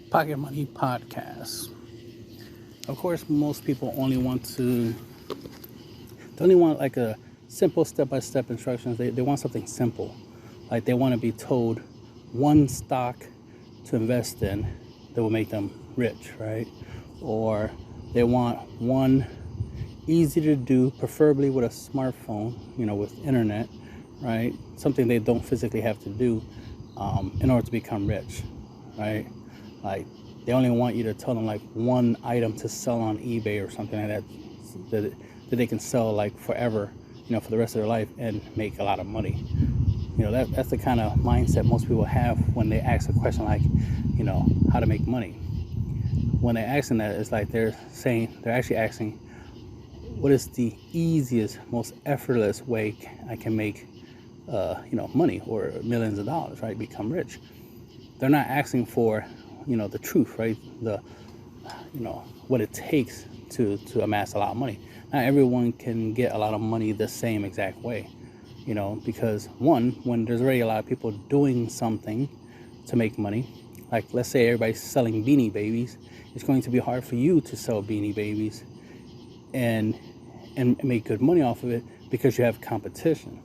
Pocket Money Podcast. Of course, most people they only want like a simple step-by-step instructions. They want something simple. Like they want to be told one stock to invest in that will make them rich, right? Or they want one easy to do, preferably with a smartphone, with internet, right? Something they don't physically have to do in order to become rich, right? Like they only want you to tell them like one item to sell on eBay or something like that they can sell like forever, for the rest of their life and make a lot of money. That's the kind of mindset most people have when they ask a question like, how to make money. When they're asking that, it's like they're actually asking, what is the easiest, most effortless way I can make, money or millions of dollars, right? Become rich. They're not asking for, the truth, right? What it takes to amass a lot of money. Not everyone can get a lot of money the same exact way, because when there's already a lot of people doing something to make money, like let's say everybody's selling Beanie Babies, it's going to be hard for you to sell Beanie Babies and make good money off of it because you have competition.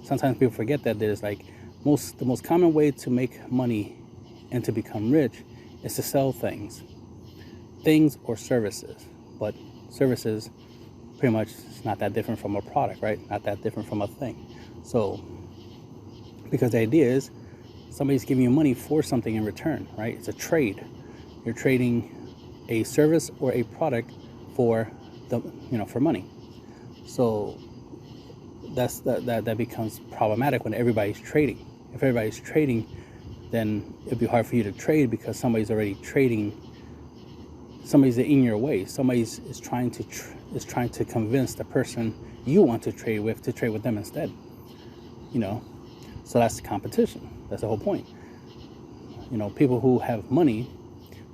Sometimes people forget that there's like the most common way to make money and to become rich is to sell things or services. But services pretty much is not that different from a product, right? Not that different from a thing. So because the idea is somebody's giving you money for something in return, right? It's a trade. You're trading a service or a product for for money. So that becomes problematic when everybody's trading. If everybody's trading, then it'd be hard for you to trade because somebody's already trading. Somebody's in your way. Somebody's is trying to convince the person you want to trade with them instead. So that's the competition. That's the whole point. People who have money,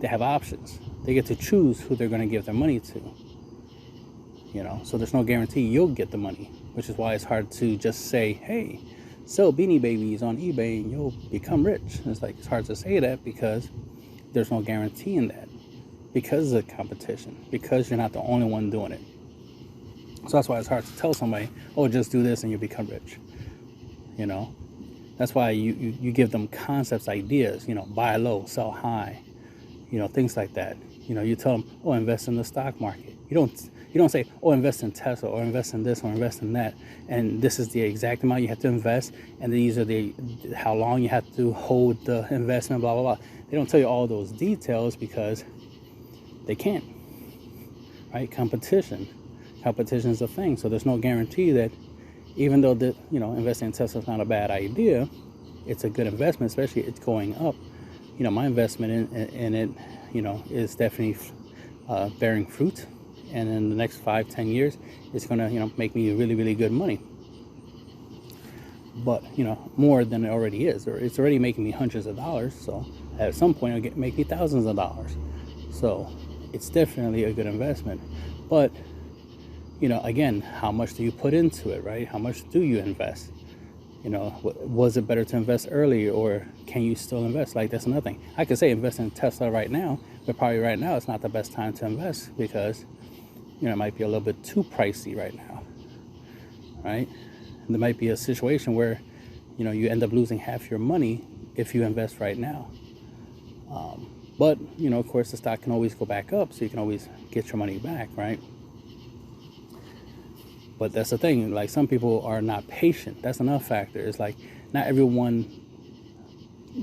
they have options. They get to choose who they're going to give their money to. So there's no guarantee you'll get the money, which is why it's hard to just say, hey, sell Beanie Babies on eBay and you'll become rich. And it's hard to say that because there's no guarantee in that, because of the competition, because you're not the only one doing it. So that's why it's hard to tell somebody, oh, just do this and you'll become rich. That's why you give them concepts, ideas, buy low, sell high, things like that. You tell them, oh, invest in the stock market. You don't say, oh, invest in Tesla or invest in this or invest in that. And this is the exact amount you have to invest. And these are how long you have to hold the investment, blah, blah, blah. They don't tell you all those details because they can't, right? Competition is a thing. So there's no guarantee that even though investing in Tesla is not a bad idea, it's a good investment, especially it's going up. My investment in it, is definitely bearing fruit. And in the next 5-10 years, it's going to, make me really, really good money. But, more than it already is. Or it's already making me hundreds of dollars. So at some point, it'll make me thousands of dollars. So it's definitely a good investment. But, again, how much do you put into it, right? How much do you invest? Was it better to invest early, or can you still invest? Like, that's another thing. I could say invest in Tesla right now, but probably right now it's not the best time to invest because it might be a little bit too pricey right now, right? And there might be a situation where, you end up losing half your money if you invest right now. But, of course, the stock can always go back up, so you can always get your money back, right? But that's the thing, like some people are not patient. That's another factor. It's like not everyone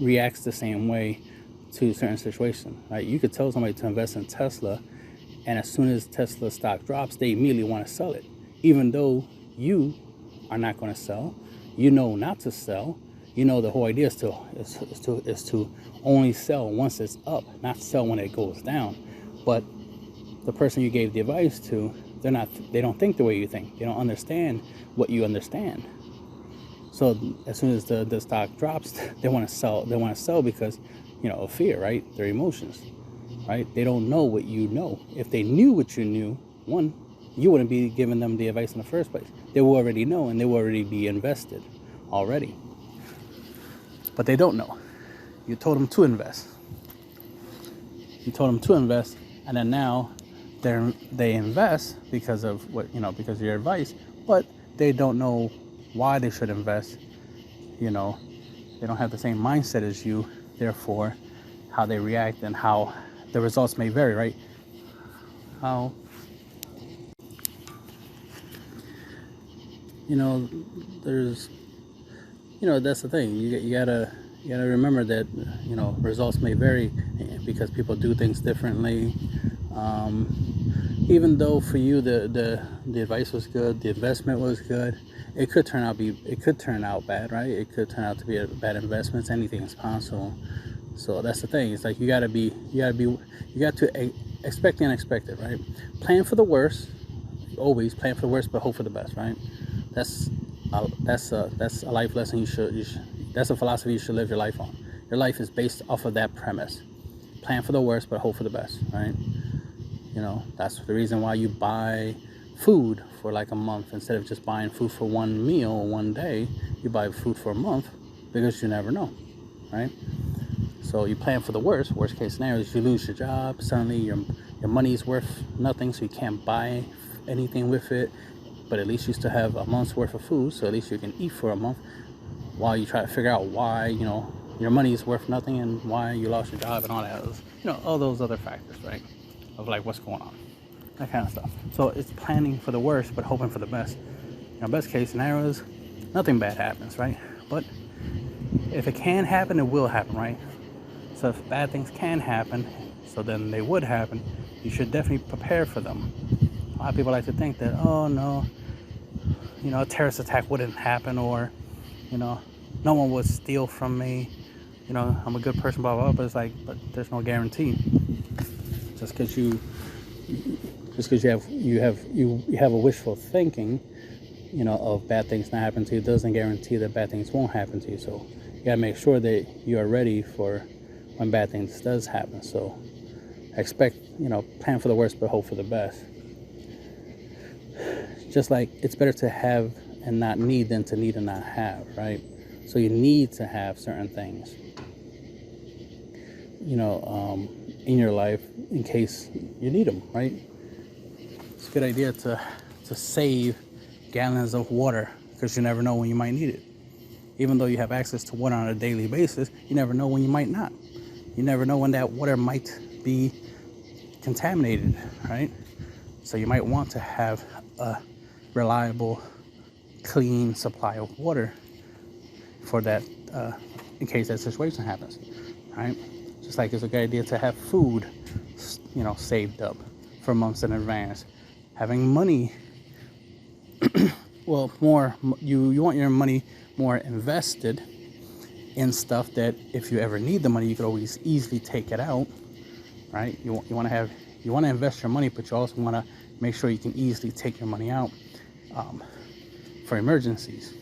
reacts the same way to a certain situation, right? You could tell somebody to invest in Tesla, and as soon as Tesla stock drops, they immediately want to sell it, even though you are not going to sell. Not to sell. The whole idea is to only sell once it's up, not sell when it goes down. But the person you gave the advice to, they don't think the way you think. They don't understand what you understand. So as soon as the stock drops, they want to sell. They want to sell because, of fear, right? Their emotions, right? They don't know what you know. If they knew what you knew, one, you wouldn't be giving them the advice in the first place. They will already know, and they will already be invested already. But they don't know. You told them to invest. You told them to invest, and then now they invest because of because of your advice, but they don't know why they should invest. You know, they don't have the same mindset as you. Therefore, how they react and how the results may vary, right? How there's that's the thing. You gotta remember that results may vary because people do things differently. Even though for you the advice was good, the investment was good, it could turn out bad, right? It could turn out to be a bad investment. Anything is possible. So that's the thing. It's like you got to expect the unexpected, right? Plan for the worst. Always plan for the worst, but hope for the best, right? That's a life lesson you should. That's a philosophy you should live your life on. Your life is based off of that premise. Plan for the worst, but hope for the best, right? That's the reason why you buy food for like a month instead of just buying food for one meal one day. You buy food for a month because you never know, right? So you plan for the worst. Worst case scenario is you lose your job. Suddenly your money's worth nothing, so you can't buy anything with it. But at least you still have a month's worth of food, so at least you can eat for a month while you try to figure out why your money is worth nothing and why you lost your job and all that. All those other factors, right? Of like what's going on, that kind of stuff. So it's planning for the worst but hoping for the best. Best case scenario is nothing bad happens, right? But if it can happen, it will happen, right? So if bad things can happen, so then they would happen, you should definitely prepare for them. A lot of people like to think that, oh no, a terrorist attack wouldn't happen, or no one would steal from me, I'm a good person, blah blah blah. But it's like, but there's no guarantee. Just because you have a wishful thinking, of bad things not happening to you, doesn't guarantee that bad things won't happen to you. So you gotta make sure that you are ready for when bad things does happen. So expect, plan for the worst but hope for the best. Just like it's better to have and not need than to need and not have, right? So you need to have certain things, in your life in case you need them, right? It's a good idea to save gallons of water because you never know when you might need it. Even though you have access to water on a daily basis, you never know when you might not. You never know when that water might be contaminated, right? So you might want to have a reliable, clean supply of water for that, in case that situation happens, right? Just like it's a good idea to have food, saved up for months in advance. Having money, well, you want your money more invested in stuff that if you ever need the money, you could always easily take it out, right? You want to invest your money, but you also want to make sure you can easily take your money out for emergencies.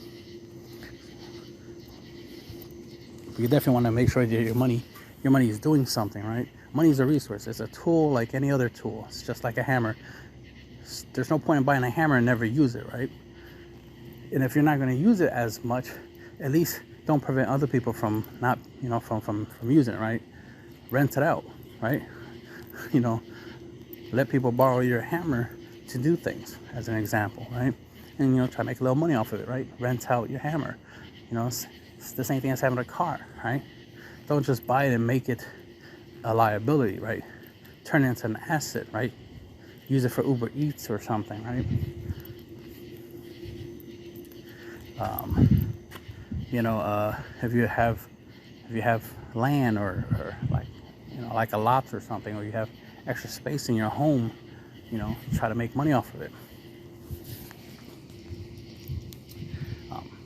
You definitely want to make sure that your money is doing something, right? Money is a resource. It's a tool like any other tool. It's just like a hammer. There's no point in buying a hammer and never use it, right? And if you're not going to use it as much, at least don't prevent other people from not, from using it, right? Rent it out, right? Let people borrow your hammer to do things, as an example, right? And try to make a little money off of it, right? Rent out your hammer. It's the same thing as having a car, right? Don't just buy it and make it a liability, right? Turn it into an asset, right? Use it for Uber Eats or something, right? If you have land or like a lot or something, or you have extra space in your home, try to make money off of it.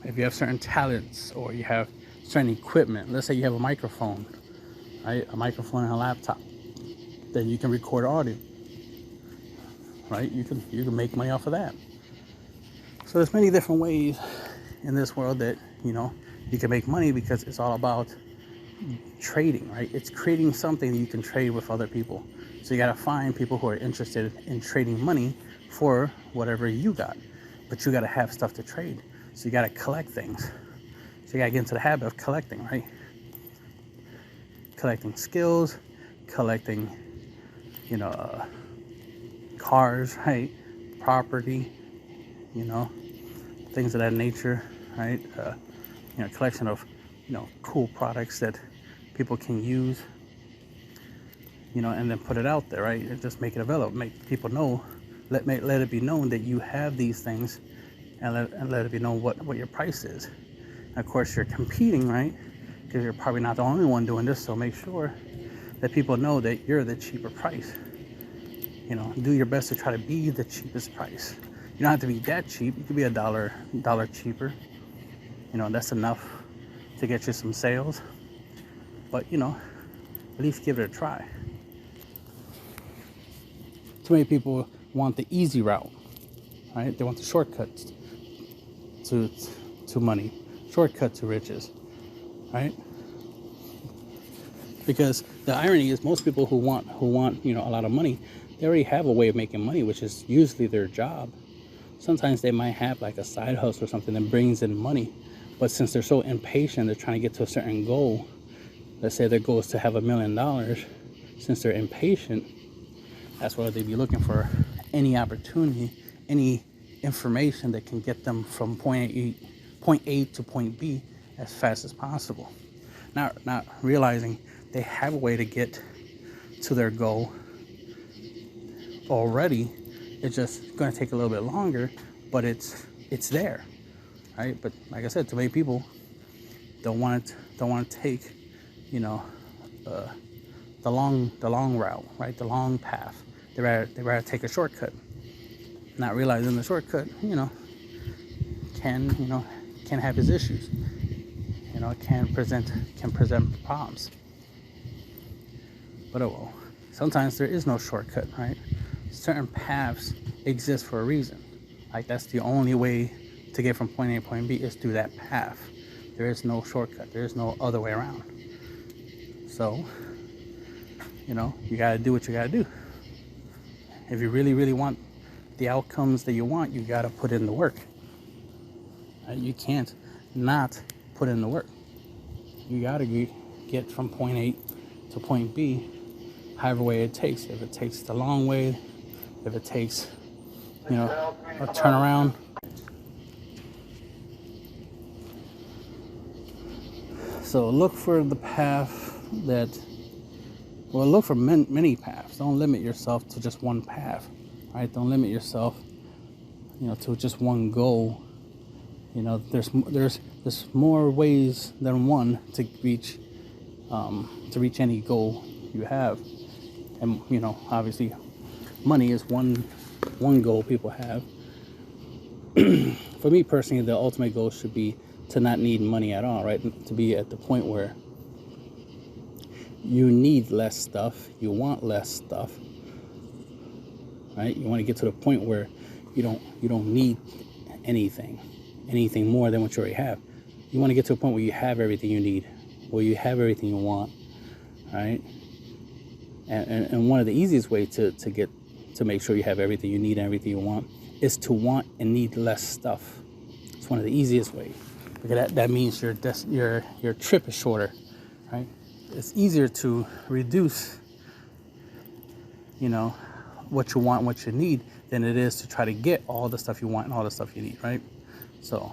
If you have certain talents or you have certain equipment, let's say you have a microphone, right? A microphone and a laptop, then you can record audio, right? You can make money off of that. So there's many different ways in this world that, you can make money, because it's all about trading, right? It's creating something that you can trade with other people. So you got to find people who are interested in trading money for whatever you got, but you got to have stuff to trade. So you got to collect things. So you got to get into the habit of collecting, right? Collecting skills, collecting you know, cars, right? Property, you know, things of that nature, right? Collection of, cool products that people can use, and then put it out there, right? And just make it available, make people know, let it be known that you have these things, and let it be known what your price is. And of course, you're competing, right? Because you're probably not the only one doing this, so make sure that people know that you're the cheaper price. Do your best to try to be the cheapest price. You don't have to be that cheap. You could be a dollar cheaper. That's enough to get you some sales. But, at least give it a try. Too many people want the easy route, right? They want the shortcuts to money, shortcut to riches, right? Because the irony is, most people who want a lot of money, they already have a way of making money, which is usually their job. Sometimes they might have like a side hustle or something that brings in money, but since they're so impatient, they're trying to get to a certain goal. Let's say their goal is to have $1 million. Since they're impatient, that's why they'd be looking for any opportunity, any information that can get them from point A to point B as fast as possible. Not realizing they have a way to get to their goal already. It's just going to take a little bit longer, but it's there, right? But like I said, too many people don't want to take, the long route, right? The long path. They rather take a shortcut, not realizing the shortcut, can have its issues. Can present problems. But oh well. Sometimes there is no shortcut, right? Certain paths exist for a reason. Like, that's the only way to get from point A to point B is through that path. There is no shortcut. There is no other way around. So, you gotta do what you gotta do. If you really, really want the outcomes that you want, you gotta put in the work. Right? You can't not put in the work. You gotta get from point A to point B, however way it takes. If it takes the long way, if it takes, a turnaround. So look for the path look for many paths. Don't limit yourself to just one path, right? Don't limit yourself, to just one goal. There's more ways than one to reach any goal you have. And, obviously money is one goal people have. For me personally, the ultimate goal should be to not need money at all, right? To be at the point where you need less stuff, you want less stuff, right? You want to get to the point where you don't need anything more than what you already have. You want to get to a point where you have everything you need, where you have everything you want, right? And one of the easiest ways to make sure you have everything you need and everything you want is to want and need less stuff. It's one of the easiest ways, because that means your trip is shorter, right? It's easier to reduce, what you want and what you need than it is to try to get all the stuff you want and all the stuff you need, right? So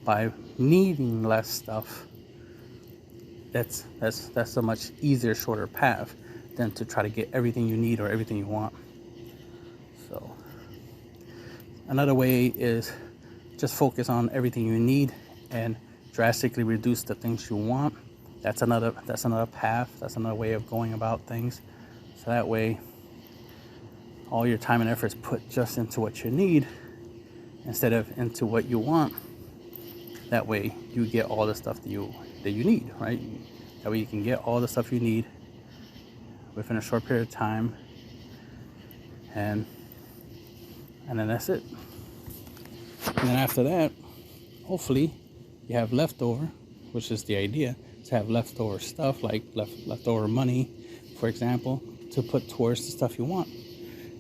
by needing less stuff, that's a much easier, shorter path than to try to get everything you need or everything you want. So another way is just focus on everything you need and drastically reduce the things you want. That's another path. That's another way of going about things. So that way, all your time and effort is put just into what you need instead of into what you want. That way, you get all the stuff that you need, right? That way, you can get all the stuff you need within a short period of time, and then that's it. And then after that, hopefully, you have leftover, which is the idea. To have leftover stuff, like leftover money, for example, to put towards the stuff you want.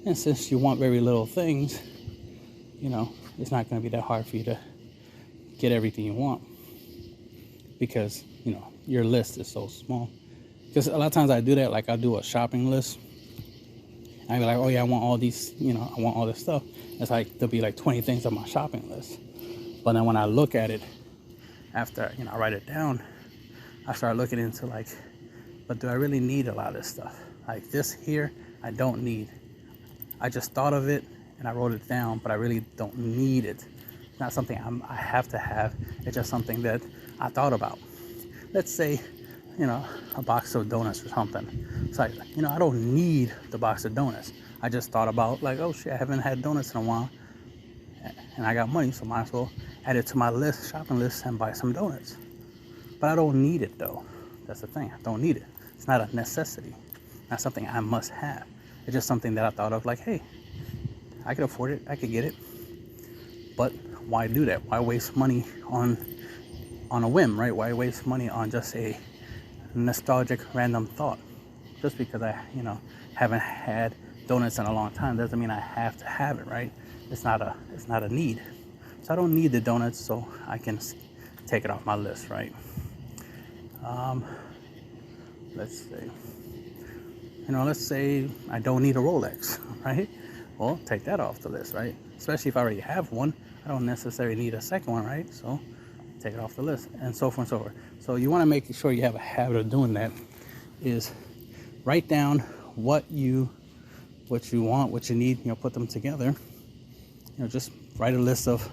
And since you want very little things, it's not going to be that hard for you to get everything you want, because your list is so small. Because a lot of times I do that, like I'll do a shopping list, I'd be like, oh yeah, I want all these, I want all this stuff. It's like there'll be like 20 things on my shopping list. But then when I look at it after, I write it down, I start looking into like, but do I really need a lot of this stuff? Like this here, I don't need. I just thought of it and I wrote it down, but I really don't need it. It's not something I have to have. It's just something that I thought about. Let's say, a box of donuts or something. It's like, I don't need the box of donuts. I just thought about like, oh shit, I haven't had donuts in a while, and I got money, so might as well add it to my shopping list, and buy some donuts. But I don't need it though. That's the thing. I don't need it. It's not a necessity. Not something I must have. It's just something that I thought of like, hey, I could afford it. I could get it. But why do that? Why waste money on a whim, right? Why waste money on just a nostalgic random thought? Just because I, haven't had donuts in a long time doesn't mean I have to have it, right? It's not a need. So I don't need the donuts, so I can take it off my list, right? Let's say I don't need a Rolex, right? Well, take that off the list, right? Especially if I already have one, I don't necessarily need a second one, right? So take it off the list, and so forth and so forth. So you want to make sure you have a habit of doing that, is write down what you want, what you need, put them together. Just write a list of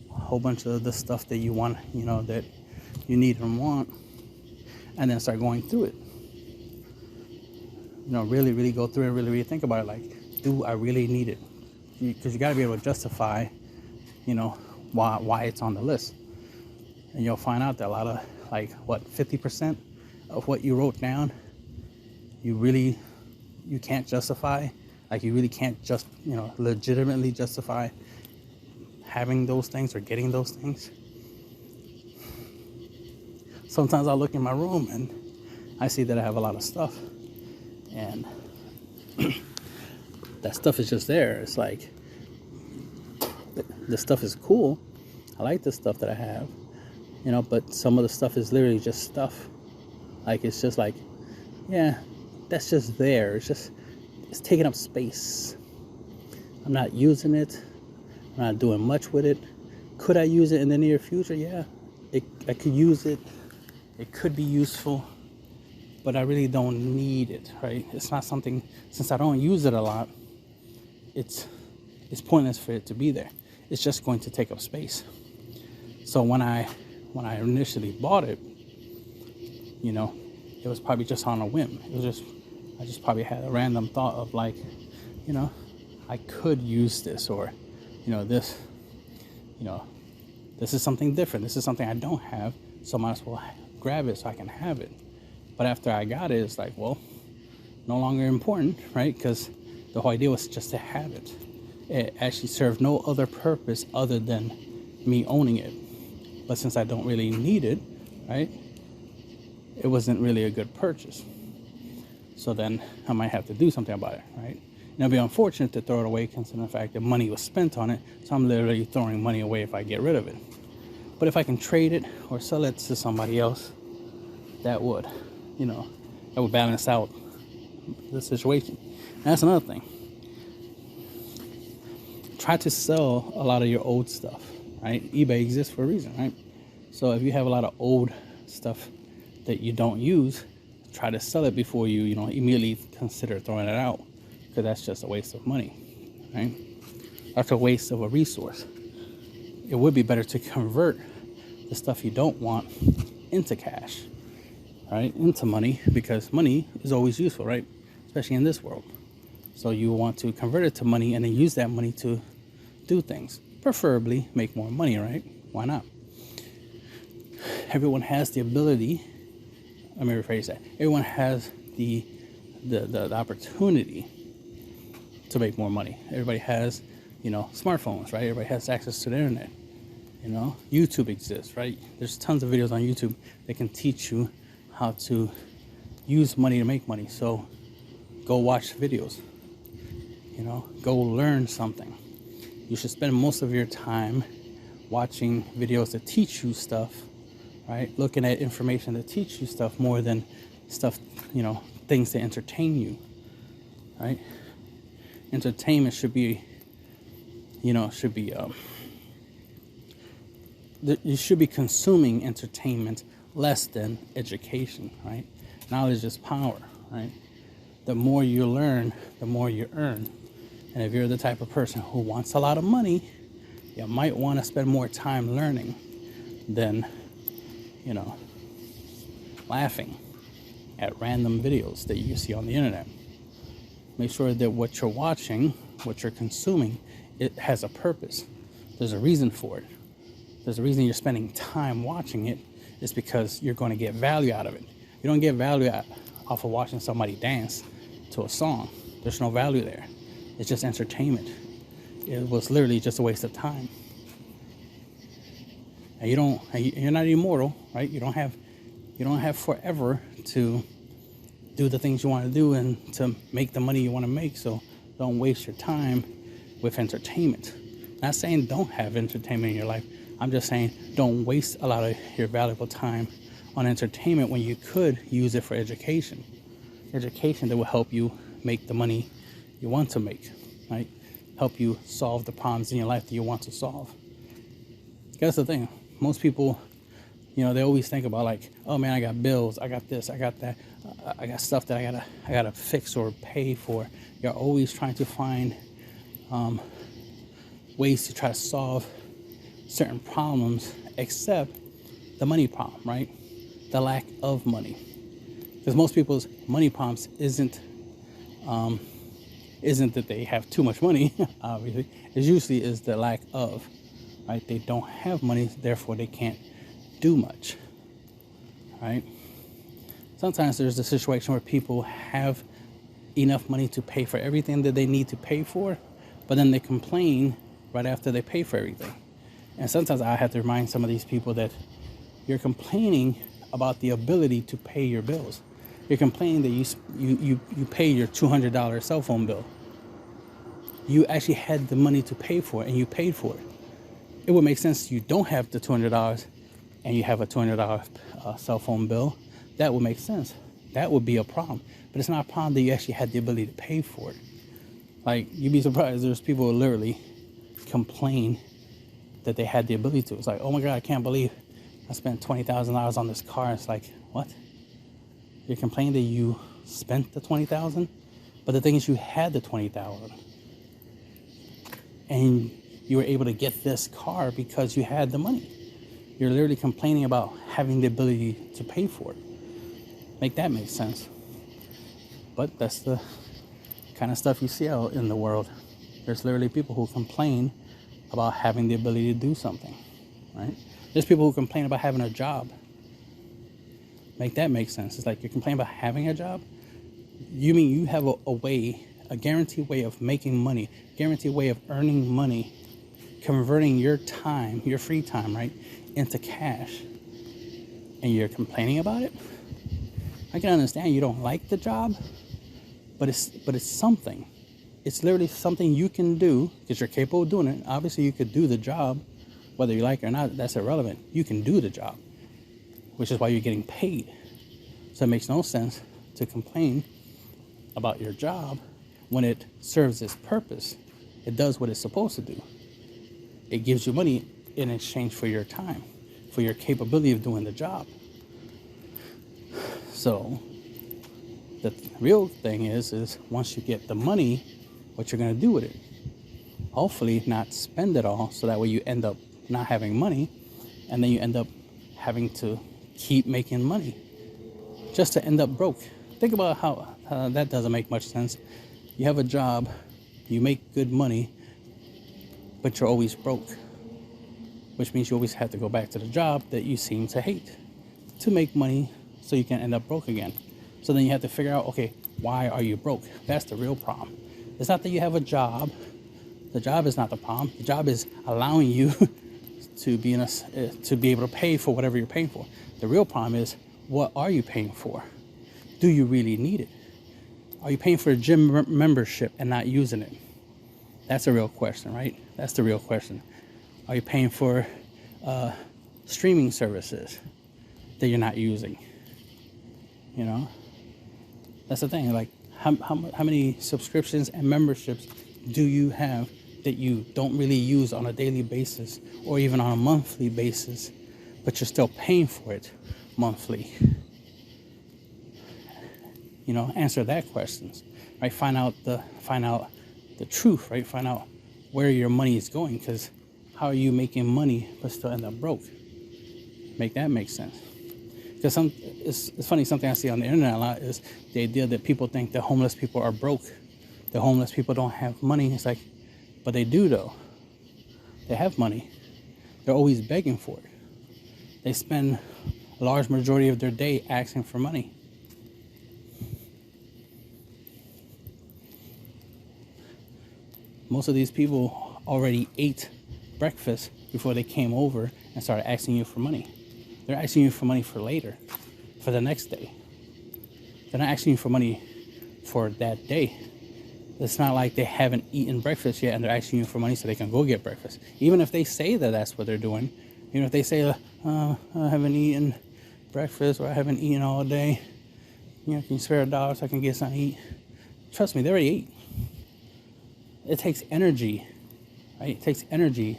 a whole bunch of the stuff that you want, that you need and want, and then start going through it. Really, really go through it, really, really think about it. Like, do I really need it? Because you got to be able to justify, why it's on the list. And you'll find out that a lot of, 50% of what you wrote down, you can't justify. Like, you really can't just, legitimately justify having those things or getting those things. Sometimes I'll look in my room and I see that I have a lot of stuff. And that stuff is just there. It's like, the stuff is cool. I like the stuff that I have, but some of the stuff is literally just stuff. Like, it's just like, yeah, that's just there. It's taking up space. I'm not using it. I'm not doing much with it. Could I use it in the near future? Yeah, I could use it. It could be useful, but I really don't need it, right? It's not something, since I don't use it a lot, it's pointless for it to be there. It's just going to take up space. So when I initially bought it, it was probably just on a whim. I just probably had a random thought of like, I could use this, or, this is something different. This is something I don't have, so I might as well grab it so I can have it. But after I got it, it's like, well, no longer important, right? Because the whole idea was just to have it. It actually served no other purpose other than me owning it. But since I don't really need it, right, it wasn't really a good purchase. So then I might have to do something about it, right? And it'd be unfortunate to throw it away, considering the fact that money was spent on it. So I'm literally throwing money away if I get rid of it. But if I can trade it or sell it to somebody else, that would balance out the situation. And that's another thing. Try to sell a lot of your old stuff, right? eBay exists for a reason, right? So if you have a lot of old stuff that you don't use, try to sell it before you, immediately consider throwing it out, because that's just a waste of money, right? That's a waste of a resource. It would be better to convert the stuff you don't want into cash, right? Into money, because money is always useful, right? Especially in this world. So you want to convert it to money and then use that money to do things. Preferably make more money, right? Why not? Everyone has the ability, let me rephrase that. Everyone has the opportunity to make more money. Everybody has, smartphones, right? Everybody has access to the internet. YouTube exists, right? There's tons of videos on YouTube that can teach you how to use money to make money. So go watch videos, go learn something. You should spend most of your time watching videos that teach you stuff, right? Looking at information that teach you stuff more than stuff, things that entertain you, right? Entertainment should be, you should be consuming entertainment less than education, right? Knowledge is power, right? The more you learn, the more you earn. And if you're the type of person who wants a lot of money, you might want to spend more time learning than, laughing at random videos that you see on the internet. Make sure that what you're watching, what you're consuming, it has a purpose. There's a reason for it. There's a reason you're spending time watching it. It's because you're going to get value out of it. You don't get value off of watching somebody dance to a song. There's no value there. It's just entertainment. It was literally just a waste of time. And you're not immortal, right? You don't have forever to do the things you want to do and to make the money you want to make. So don't waste your time with entertainment. Not saying don't have entertainment in your life. I'm just saying don't waste a lot of your valuable time on entertainment when you could use it for education. Education that will help you make the money you want to make, right? Help you solve the problems in your life that you want to solve. That's the thing. Most people, they always think about like, oh man, I got bills, I got this, I got that, I got stuff that I gotta fix or pay for. You're always trying to find ways to try to solve certain problems, except the money problem, right? The lack of money. Because most people's money problems isn't that they have too much money, obviously. It usually is the lack of, right? They don't have money, therefore they can't do much, right? Sometimes there's a situation where people have enough money to pay for everything that they need to pay for, but then they complain right after they pay for everything. And sometimes I have to remind some of these people that you're complaining about the ability to pay your bills. You're complaining that you pay your $200 cell phone bill. You actually had the money to pay for it, and you paid for it. It would make sense you don't have the $200 and you have a $200 cell phone bill. That would make sense. That would be a problem. But it's not a problem that you actually had the ability to pay for it. Like, you'd be surprised. There's people who literally complain that they had the ability to. It's like, oh my God, I can't believe I spent $20,000 on this car. It's like, what? You're complaining that you spent the $20,000, but the thing is, you had the $20,000, and you were able to get this car because you had the money. You're literally complaining about having the ability to pay for it. Make that make sense. But that's the kind of stuff you see out in the world. There's literally people who complain about having the ability to do something, right? There's people who complain about having a job. Make that make sense. It's like you're complaining about having a job. You mean you have a guaranteed way of making money, guaranteed way of earning money, converting your time, your free time, right, into cash, and you're complaining about it? I can understand you don't like the job, but it's something. It's literally something you can do because you're capable of doing it. Obviously, you could do the job, whether you like it or not. That's irrelevant. You can do the job, which is why you're getting paid. So it makes no sense to complain about your job when it serves its purpose. It does what it's supposed to do. It gives you money in exchange for your time, for your capability of doing the job. So the real thing is once you get the money, what you're going to do with it. Hopefully not spend it all, so that way you end up not having money, and then you end up having to keep making money just to end up broke. Think about how that doesn't make much sense. You have a job, you make good money, but you're always broke, which means you always have to go back to the job that you seem to hate to make money, so you can end up broke again. So then you have to figure out, okay, why are you broke? That's the real problem. It's not that you have a job. The job is not the problem. The job is allowing you to be able to pay for whatever you're paying for. The real problem is, what are you paying for? Do you really need it? Are you paying for a gym membership and not using it? That's a real question, right? That's the real question. Are you paying for streaming services that you're not using? That's the thing. Like, how many subscriptions and memberships do you have that you don't really use on a daily basis or even on a monthly basis, but you're still paying for it monthly? You know, answer that questions, right? Find out the truth, right? Find out where your money is going, because how are you making money but still end up broke? Make that make sense? Because it's funny, something I see on the internet a lot is the idea that people think that homeless people are broke. The homeless people don't have money. It's like, but they do though. They have money. They're always begging for it. They spend a large majority of their day asking for money. Most of these people already ate breakfast before they came over and started asking you for money. They're asking you for money for later, for the next day. They're not asking you for money for that day. It's not like they haven't eaten breakfast yet and they're asking you for money so they can go get breakfast. Even if they say that that's what they're doing, even if they say, I haven't eaten breakfast or I haven't eaten all day, you know, can you spare $1 so I can get something to eat? Trust me, they already ate. It takes energy, right? It takes energy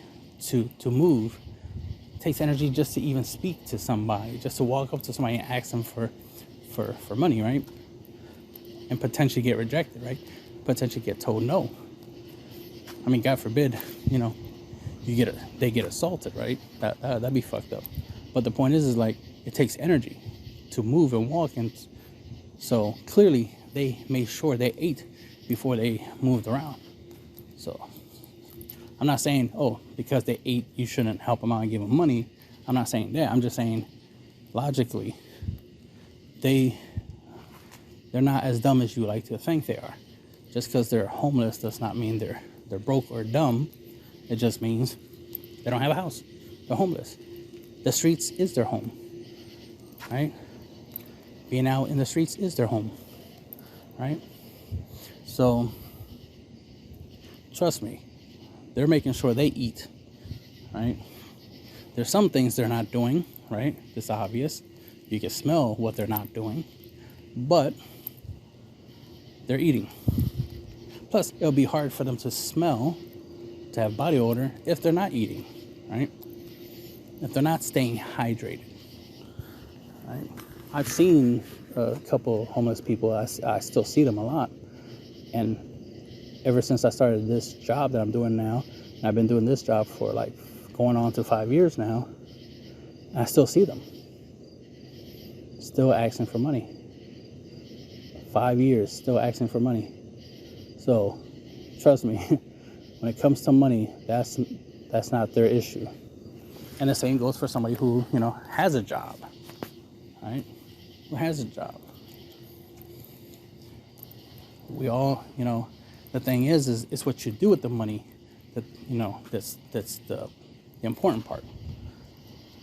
to move. It takes energy just to even speak to somebody, just to walk up to somebody and ask them for money, right? And potentially get rejected, right? Potentially get told no. I mean, God forbid, you know, they get assaulted, right? That'd be fucked up. But the point is like, it takes energy to move and walk, and so clearly they made sure they ate before they moved around. So I'm not saying, oh, because they ate, you shouldn't help them out and give them money. I'm not saying that. I'm just saying, logically, they're not as dumb as you like to think they are. Just because they're homeless does not mean they're broke or dumb. It just means they don't have a house. They're homeless. The streets is their home, right? Being out in the streets is their home, right? So trust me, they're making sure they eat, right? There's some things they're not doing, right? It's obvious. You can smell what they're not doing, but they're eating. Plus, it'll be hard for them to smell, to have body odor, if they're not eating, right? If they're not staying hydrated, right? I've seen a couple homeless people. I still see them a lot. And ever since I started this job that I'm doing now, and I've been doing this job for like going on to 5 years now, I still see them. Still asking for money. 5 years, still asking for money. So, trust me, when it comes to money, that's not their issue. And the same goes for somebody who, you know, has a job, right? Who has a job. We all, you know, the thing is it's what you do with the money that, you know, that's the important part.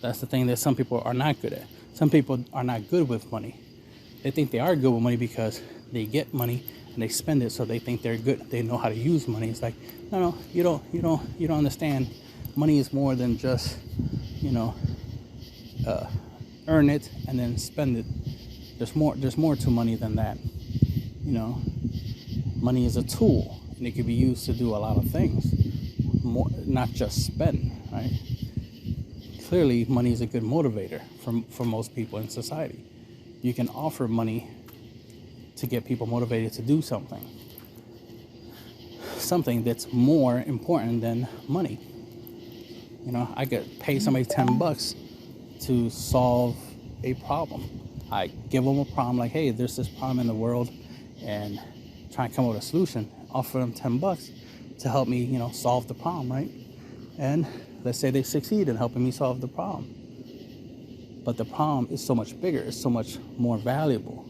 That's the thing that some people are not good at. Some people are not good with money. They think they are good with money because they get money and they spend it, so they think they're good. They know how to use money. It's like, no, you don't understand. Money is more than just, you know, earn it and then spend it. There's more to money than that. You know, money is a tool and it can be used to do a lot of things. More, not just spend, right? Clearly, money is a good motivator for most people in society. You can offer money to get people motivated to do something that's more important than money. You know, I could pay somebody $10 to solve a problem. I give them a problem, like, hey, there's this problem in the world, and try and come up with a solution. Offer them $10 to help me, you know, solve the problem, right? And let's say they succeed in helping me solve the problem. But the problem is so much bigger, it's so much more valuable,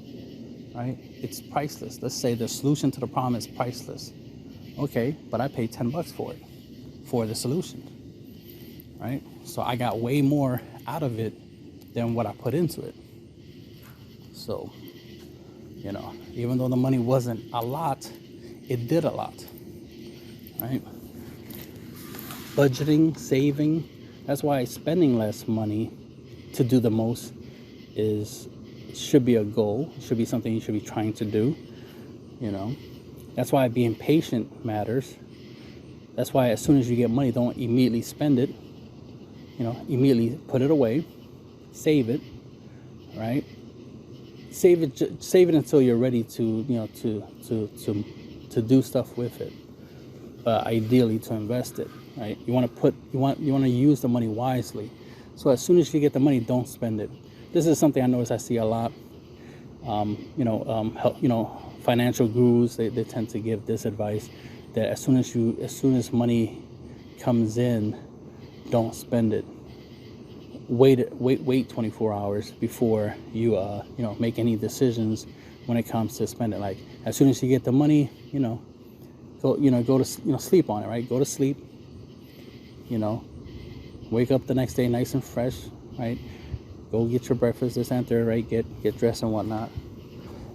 right? It's priceless. Let's say the solution to the problem is priceless. Okay, but I paid $10 for it, for the solution, right? So I got way more out of it than what I put into it. So, you know, even though the money wasn't a lot, it did a lot, right? Budgeting, saving, that's why spending less money to do the most should be a goal. It should be something you should be trying to do. you know. That's why being patient matters. That's why as soon as you get money, don't immediately spend it. You know, immediately put it away, save it, right? Save it until you're ready to, you know, to do stuff with it. Ideally, to invest it, right? You want to use the money wisely. So as soon as you get the money, don't spend it. This is something I notice I see a lot. Financial gurus, they tend to give this advice that as soon as money comes in, don't spend it. Wait 24 hours before you make any decisions when it comes to spending. Like as soon as you get the money, go to sleep on it, right? Go to sleep, wake up the next day nice and fresh, right? Go get your breakfast, this and that, right? Get dressed and whatnot,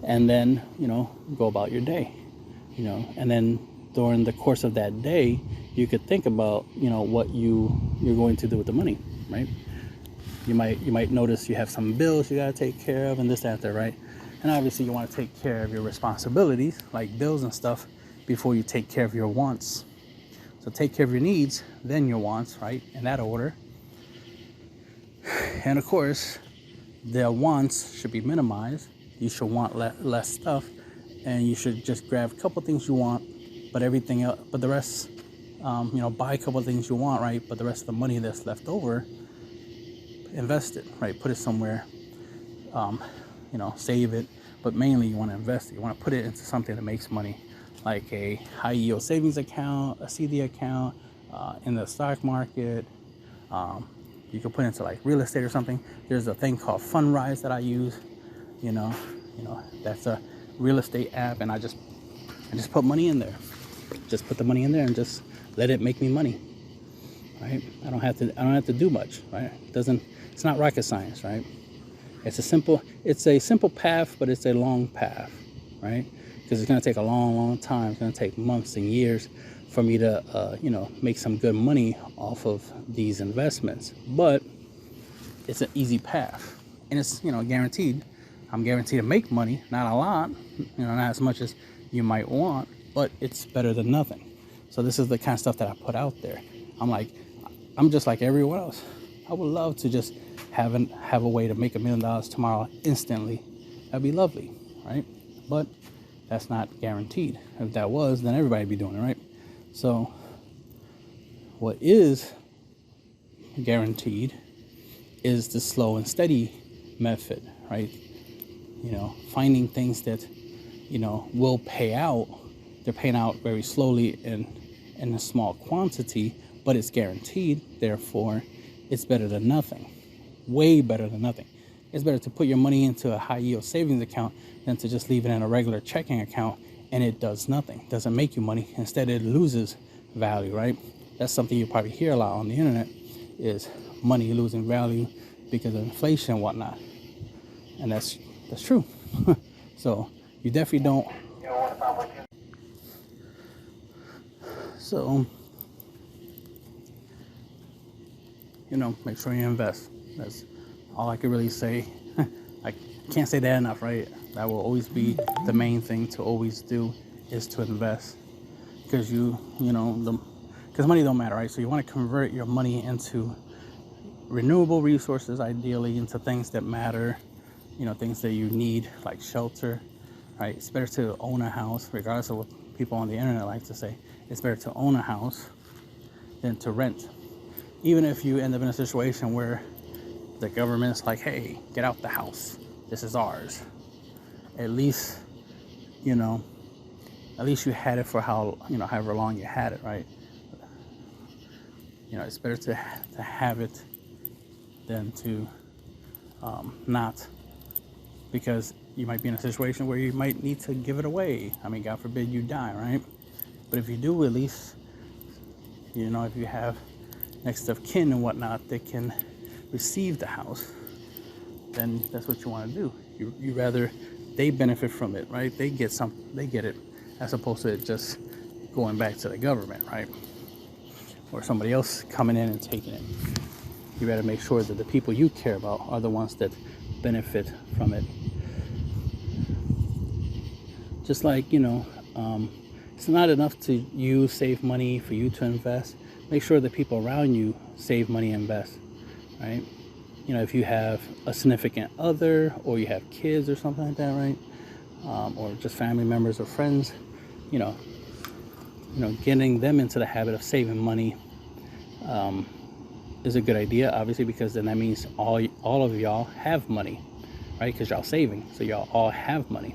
and then go about your day, and then during the course of that day, you could think about what you're going to do with the money, right? You might notice you have some bills you got to take care of and this, that, right? And obviously you want to take care of your responsibilities like bills and stuff before you take care of your wants. So take care of your needs, then your wants, right? In that order. And of course, the wants should be minimized. You should want less stuff, and you should just grab a couple things you want, but everything else, but the rest, buy a couple of things you want, right? But the rest of the money that's left over, invest it, right? Put it somewhere, save it, but mainly you want to invest it. You want to put it into something that makes money, like a high yield savings account, a CD account, in the stock market. You can put into like real estate or something. There's a thing called Fundrise that I use. That's a real estate app, and I just put money in there. Just put the money in there and just let it make me money. Right? I don't have to do much, right? It's not rocket science, right? It's a simple path, but it's a long path, right? Because it's going to take a long time. It's going to take months and years for me to, make some good money off of these investments. But it's an easy path, and it's, guaranteed. I'm guaranteed to make money, not a lot, not as much as you might want, but it's better than nothing. So this is the kind of stuff that I put out there. I'm just like everyone else. I would love to just have a way to make $1 million tomorrow instantly. That'd be lovely, right? But that's not guaranteed. If that was, then everybody'd be doing it, right? So what is guaranteed is the slow and steady method, right? Finding things that, will pay out. They're paying out very slowly and in a small quantity, but it's guaranteed. Therefore, it's better than nothing. Way better than nothing. It's better to put your money into a high yield savings account than to just leave it in a regular checking account and it does nothing. It doesn't make you money. Instead, it loses value, right? That's something you probably hear a lot on the internet, is money losing value because of inflation and whatnot. And that's true. So you definitely don't. So, make sure you invest. That's all I can really say. I can't say that enough, right? That will always be the main thing to always do, is to invest. Because because money don't matter, right? So you want to convert your money into renewable resources, ideally into things that matter, things that you need, like shelter, right? It's better to own a house, regardless of what people on the internet like to say. It's better to own a house than to rent. Even if you end up in a situation where the government's like, hey, get out the house, this is ours. At least you had it for however long you had it, right? It's better to have it than to not, because you might be in a situation where you might need to give it away. I mean, God forbid you die, right? But if you do, at least, if you have next of kin and whatnot that can receive the house, then that's what you want to do. You rather they benefit from it, right? They get it, as opposed to it just going back to the government, right? Or somebody else coming in and taking it. You better make sure that the people you care about are the ones that benefit from it. Just like, it's not enough to you save money for you to invest. Make sure the people around you save money and invest, right? If you have a significant other or you have kids or something like that, right? Or just family members or friends, you know, getting them into the habit of saving money is a good idea, obviously, because then that means all of y'all have money, right? Because y'all saving, so y'all all have money,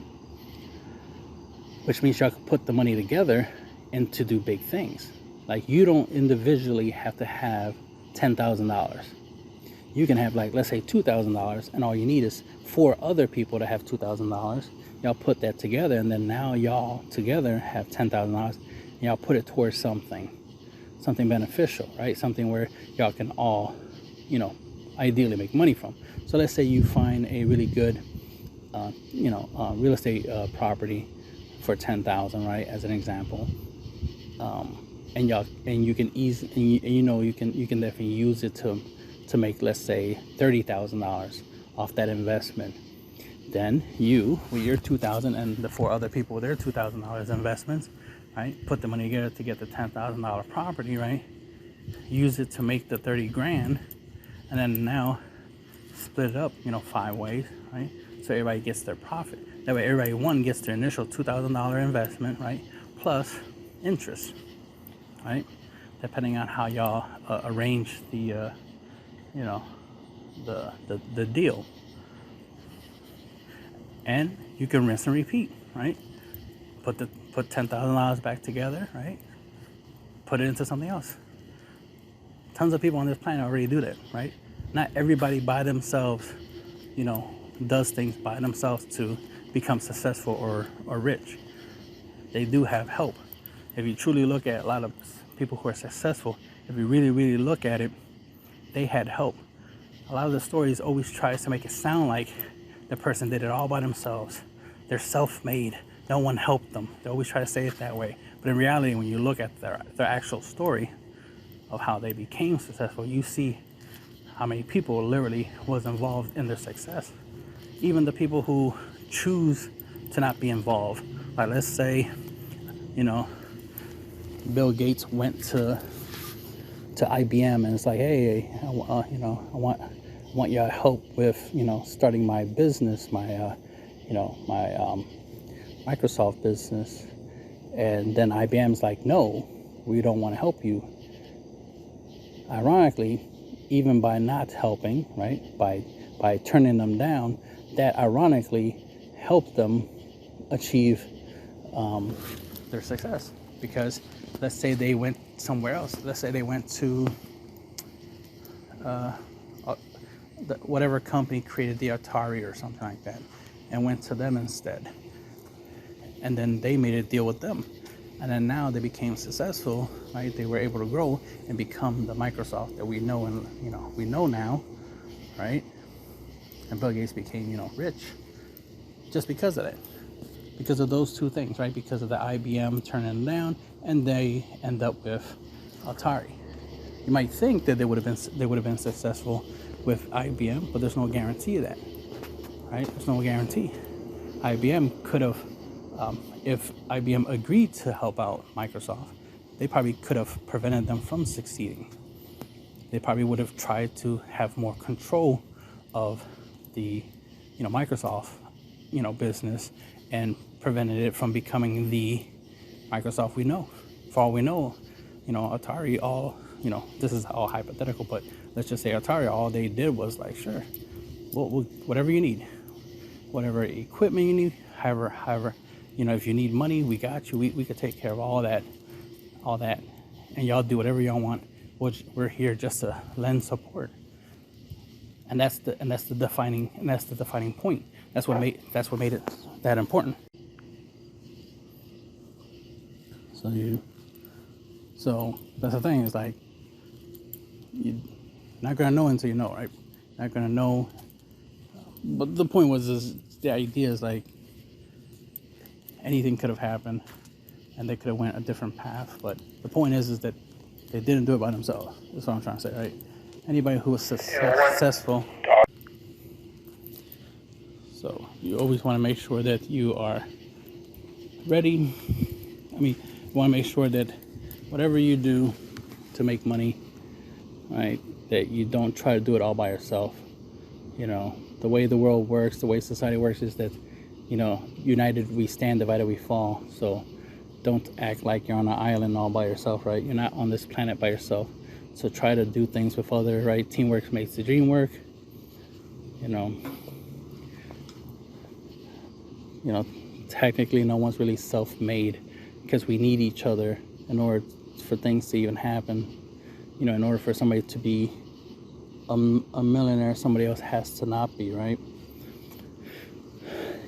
which means y'all can put the money together and to do big things. Like, you don't individually have to have $10,000. You can have, like, let's say $2,000, and all you need is 4 other people to have $2,000. Y'all put that together, and then now y'all together have $10,000, and y'all put it towards something beneficial, right? Something where y'all can all, ideally make money from. So let's say you find a really good, real estate property for $10,000, right? As an example, and you can you can definitely use it to make, let's say, $30,000 off that investment. Then you, with your $2,000 and the 4 other people with their $2,000 investments, right? Put the money together to get the $10,000 property, right? Use it to make the 30 grand, and then now split it up, 5 ways, right? So everybody gets their profit. That way, everybody gets their initial $2,000 investment, right? Plus interest, right? Depending on how y'all arrange the deal. And you can rinse and repeat, right? Put $10,000 back together, right? Put it into something else. Tons of people on this planet already do that, right? Not everybody by themselves, does things by themselves to become successful or rich. They do have help. If you truly look at a lot of people who are successful, if you really, really look at it, they had help. A lot of the stories always tries to make it sound like the person did it all by themselves. They're self-made. No one helped them. They always try to say it that way. But in reality, when you look at their actual story of how they became successful, you see how many people literally was involved in their success. Even the people who choose to not be involved. Like, let's say, Bill Gates went to IBM and it's like, hey, I want your help with, starting my business, my Microsoft business. And then IBM's like, no, we don't want to help you. Ironically, even by not helping, right, by turning them down, that ironically helped them achieve their success. Because let's say they went somewhere else. Let's say they went to whatever company created the Atari or something like that, and went to them instead. And then they made a deal with them. And then now they became successful, right? They were able to grow and become the Microsoft that we know and we know now, right? And Bill Gates became, rich just because of that. Because of those two things, right? Because of the IBM turning them down, and they end up with Atari. You might think that they would have been successful with IBM, but there's no guarantee of that, right? There's no guarantee. IBM could have, if IBM agreed to help out Microsoft, they probably could have prevented them from succeeding. They probably would have tried to have more control of the, Microsoft, business, and prevented it from becoming the Microsoft we know. For all we know, Atari this is all hypothetical, but let's just say Atari, all they did was like, sure, whatever you need, whatever equipment you need, however, if you need money, we got you. We could take care of all that, and y'all do whatever y'all want. We're here just to lend support, and that's the defining point. That's what made it that important. So that's the thing. Is like, you're not gonna know until you know, right? Not gonna know. But the point is the idea is like, anything could have happened, and they could have went a different path. But the point is that they didn't do it by themselves. That's what I'm trying to say, right? Anybody who was successful. So you always want to make sure that you are ready. I mean, you want to make sure that whatever you do to make money, right, that you don't try to do it all by yourself. You know, the way the world works, the way society works is that, you know, united we stand, divided we fall. So don't act like you're on an island all by yourself, right? You're not on this planet by yourself. So try to do things with others, right? Teamwork makes the dream work. You know, technically no one's really self-made, because we need each other in order for things to even happen. You know, in order for somebody to be a millionaire, somebody else has to not be, right?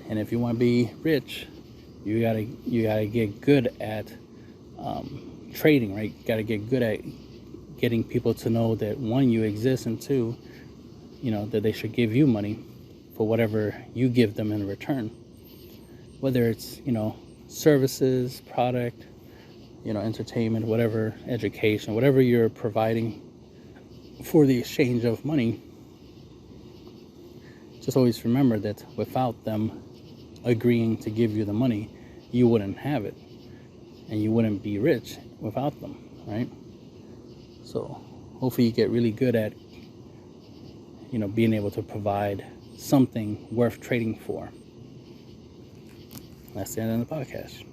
And if you want to be rich, you gotta get good at trading, right? You gotta get good at getting people to know that, one, you exist, and two, you know, that they should give you money for whatever you give them in return. Whether it's, you know, services, product, you know, entertainment, whatever, education, whatever you're providing for the exchange of money, just always remember that without them agreeing to give you the money, you wouldn't have it, and you wouldn't be rich without them, right? So hopefully you get really good at, you know, being able to provide something worth trading for. That's the end of the podcast.